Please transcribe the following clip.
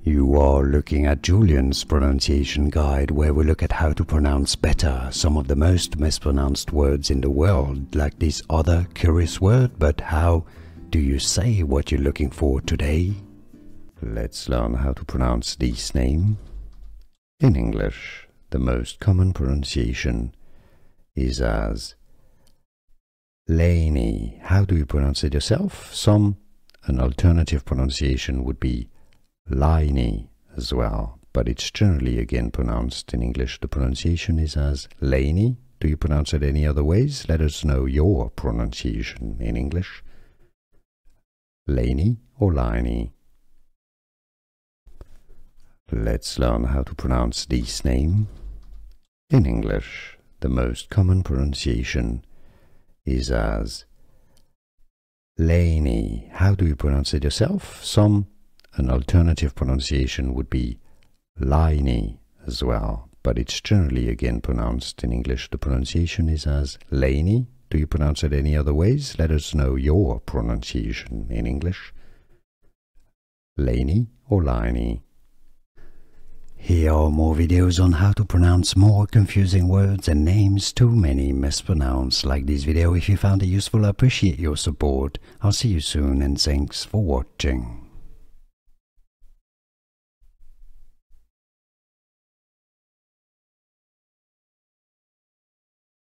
You are looking at Julian's pronunciation guide, where we look at how to pronounce better some of the most mispronounced words in the world, like this other curious word. But how do you say what you're looking for today? Let's learn how to pronounce this name. In English, the most common pronunciation is as Lainey. How do you pronounce it yourself? An alternative pronunciation would be Lainey as well, but it's generally again pronounced in English. The pronunciation is as Lainey. Do you pronounce it any other ways? Let us know your pronunciation in English. Lainey or Lainey? Let's learn how to pronounce this name. In English, the most common pronunciation is as Lainey. How do you pronounce it yourself? An alternative pronunciation would be Lainey as well, but it's generally again pronounced in English. The pronunciation is as Lainey. Do you pronounce it any other ways? Let us know your pronunciation in English. Lainey or Lainey? Here are more videos on how to pronounce more confusing words and names too many mispronounced. Like this video if you found it useful. I appreciate your support. I'll see you soon and thanks for watching.